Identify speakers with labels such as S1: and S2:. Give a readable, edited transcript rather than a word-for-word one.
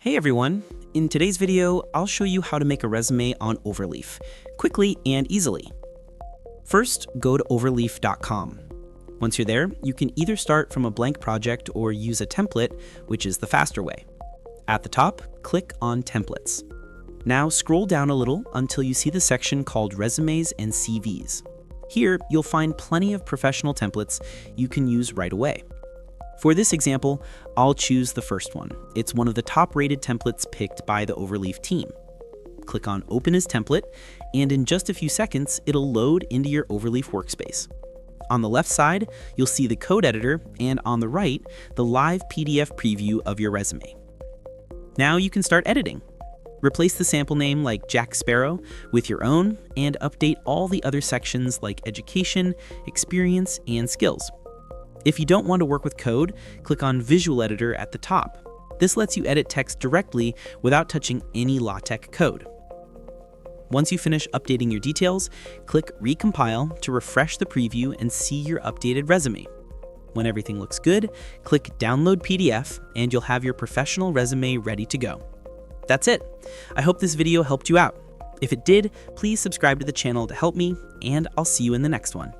S1: Hey everyone! In today's video, I'll show you how to make a resume on Overleaf, quickly and easily. First, go to overleaf.com. Once you're there, you can either start from a blank project or use a template, which is the faster way. At the top, click on Templates. Now scroll down a little until you see the section called Resumes and CVs. Here, you'll find plenty of professional templates you can use right away. For this example, I'll choose the first one. It's one of the top-rated templates picked by the Overleaf team. Click on Open as Template, and in just a few seconds, it'll load into your Overleaf workspace. On the left side, you'll see the code editor, and on the right, the live PDF preview of your resume. Now you can start editing. Replace the sample name like Jack Sparrow with your own, and update all the other sections like education, experience, and skills. If you don't want to work with code, click on Visual Editor at the top. This lets you edit text directly without touching any LaTeX code. Once you finish updating your details, click Recompile to refresh the preview and see your updated resume. When everything looks good, click Download PDF and you'll have your professional resume ready to go. That's it. I hope this video helped you out. If it did, please subscribe to the channel to help me, and I'll see you in the next one.